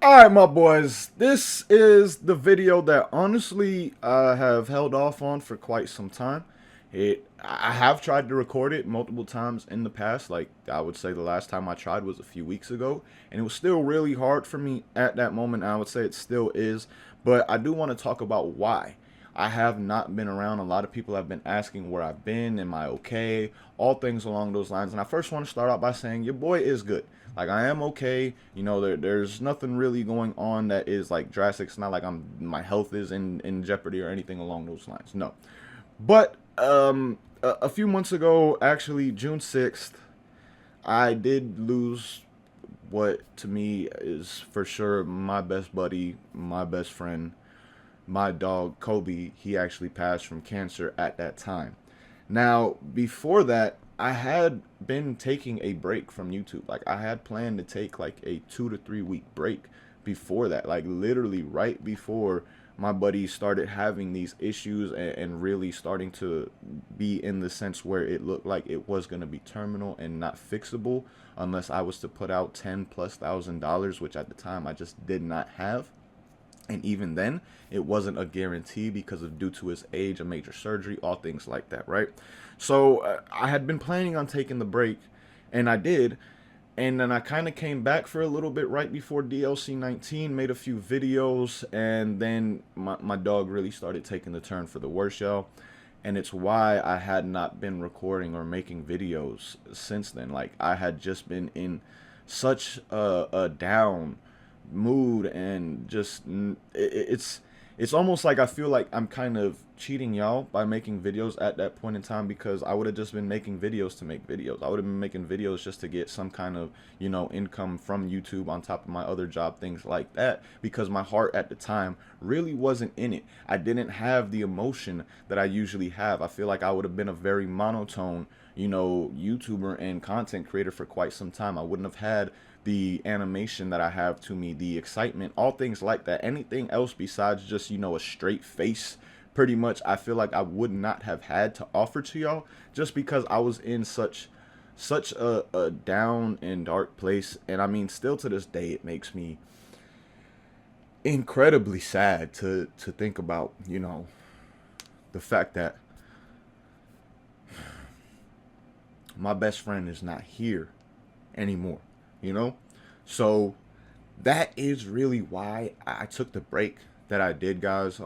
Alright, my boys, this is the video that honestly I have held off on for quite some time. I have tried to record it multiple times in the past. Like, I would say the last time I tried was a few weeks ago, and it was still really hard for me at that moment. I would say it still is, but I do want to talk about why I have not been around. A lot of people have been asking where I've been, am I okay, all things along those lines. And I first want to start out by saying your boy is good. Like, I am okay. You know, there's nothing really going on that is like drastic. It's not like my health is in jeopardy or anything along those lines. No. But a few months ago, actually June 6th, I did lose what to me is for sure my best buddy, my best friend, my dog Kobe. He actually passed from cancer at that time. Now, before that, I had been taking a break from YouTube. Like, I had planned to take like a 2 to 3 week break before that. Like, literally right before my buddy started having these issues and really starting to be in the sense where it looked like it was going to be terminal and not fixable unless I was to put out 10 plus thousand dollars, which at the time I just did not have. And even then, it wasn't a guarantee because of due to his age, a major surgery, all things like that, right? So I had been planning on taking the break, and I did. And then I kind of came back for a little bit right before DLC 19, made a few videos, and then my dog really started taking the turn for the worse, y'all. And it's why I had not been recording or making videos since then. Like, I had just been in such a down mood, and just it's almost like I feel like I'm kind of cheating y'all by making videos at that point in time, because I would have just been making videos to make videos. I would have been making videos just to get some kind of, income from YouTube on top of my other job, things like that, because my heart at the time really wasn't in it. I didn't have the emotion that I usually have. I feel like I would have been a very monotone, YouTuber and content creator for quite some time. I wouldn't have had the animation that I have to me, the excitement, all things like that. Anything else besides just, a straight face, pretty much, I feel like I would not have had to offer to y'all, just because I was in such a down and dark place. And I mean, still to this day, it makes me incredibly sad to think about, the fact that my best friend is not here anymore, you know? So that is really why I took the break that I did, guys.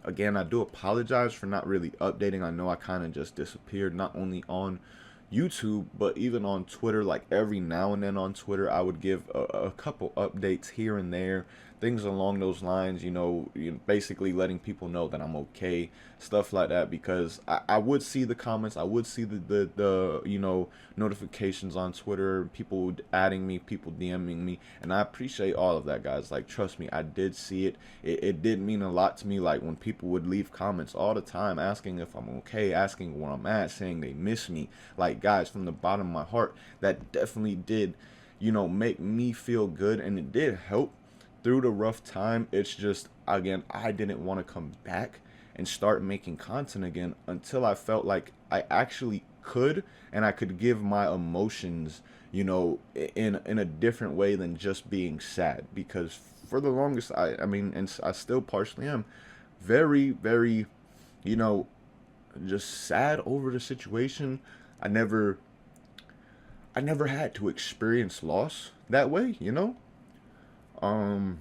Again, I do apologize for not really updating. I know I kind of just disappeared, not only on YouTube, but even on Twitter. Like, every now and then on Twitter, I would give a couple updates here and there, things along those lines, basically letting people know that I'm okay, stuff like that, because I would see the comments, I would see the notifications on Twitter, people adding me, people DMing me, and I appreciate all of that, guys. Like, trust me, I did see it. It did mean a lot to me, like, when people would leave comments all the time asking if I'm okay, asking where I'm at, saying they miss me. Like, guys, from the bottom of my heart, that definitely did, make me feel good, and it did help through the rough time. It's just, again, I didn't want to come back and start making content again until I felt like I actually could, and I could give my emotions, in a different way than just being sad. Because for the longest, I mean, and I still partially am very, very, you know, just sad over the situation. I never had to experience loss that way, um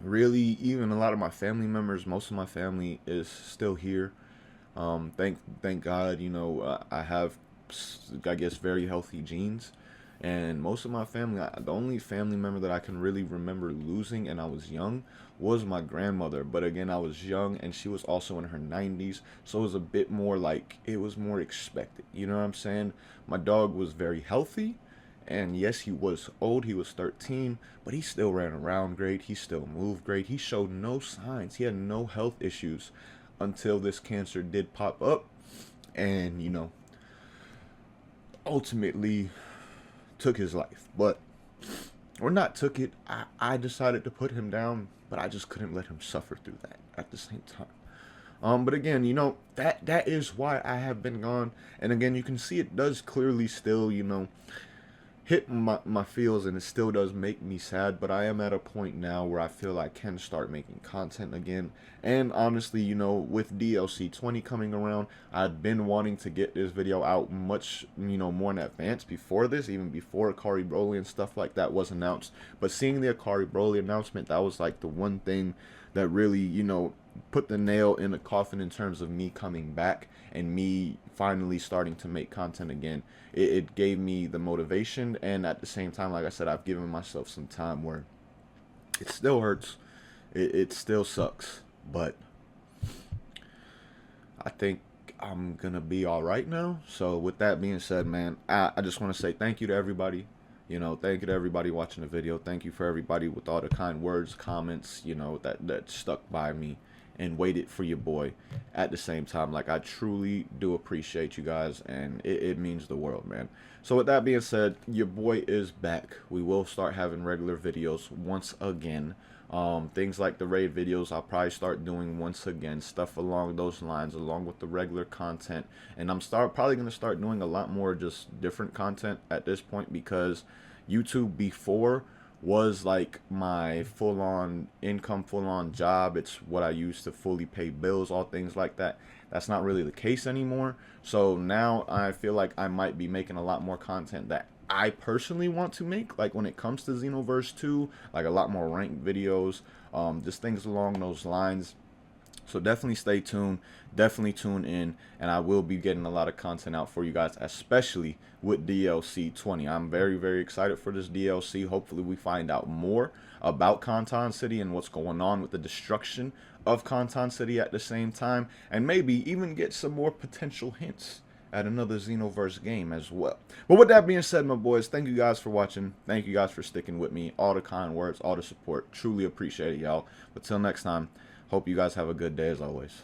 really, even a lot of my family members, most of my family is still here. Thank God, I have, I guess, very healthy genes, and most of my family, the only family member that I can really remember losing, and I was young, was my grandmother. But again, I was young, and she was also in her 90s, so it was a bit more like, it was more expected. You know what I'm saying? My dog was very healthy, and yes, he was old. He was 13, but he still ran around great. He still moved great. He showed no signs. He had no health issues until this cancer did pop up, and, ultimately took his life. But, or not took it, I decided to put him down, but I just couldn't let him suffer through that at the same time. But again, that is why I have been gone. And again, you can see it does clearly still, hit my feels, and it still does make me sad, but I am at a point now where I feel I can start making content again. And honestly, you know, with DLC 20 coming around, I've been wanting to get this video out much, you know, more in advance before this, even before Akari Broly and stuff like that was announced. But seeing the Akari Broly announcement, that was like the one thing that really, you know, put the nail in the coffin in terms of me coming back and me finally starting to make content again. It gave me the motivation, and at the same time, like I said, I've given myself some time where it still hurts, it still sucks, but I think I'm gonna be all right now. So with that being said, man, I just want to say thank you to everybody. You know, thank you to everybody watching the video. Thank you for everybody with all the kind words, comments, you know, that stuck by me and waited for your boy at the same time. Like, I truly do appreciate you guys, and it means the world, man. So with that being said, your boy is back. We will start having regular videos once again. Things like the raid videos I'll probably start doing once again, stuff along those lines, along with the regular content. And I'm probably going to start doing a lot more just different content at this point, because YouTube before was like my full-on income, full-on job. It's what I use to fully pay bills, all things like that. That's not really the case anymore. So now I feel like I might be making a lot more content that I personally want to make, like when it comes to Xenoverse 2, like a lot more ranked videos, just things along those lines. So definitely stay tuned, definitely tune in, and I will be getting a lot of content out for you guys, especially with DLC 20. I'm very, very excited for this DLC. Hopefully we find out more about Kantan City and what's going on with the destruction of Kantan City at the same time, and maybe even get some more potential hints at another Xenoverse game as well. But with that being said, my boys, thank you guys for watching. Thank you guys for sticking with me. All the kind words, all the support. Truly appreciate it, y'all. But till next time, hope you guys have a good day as always.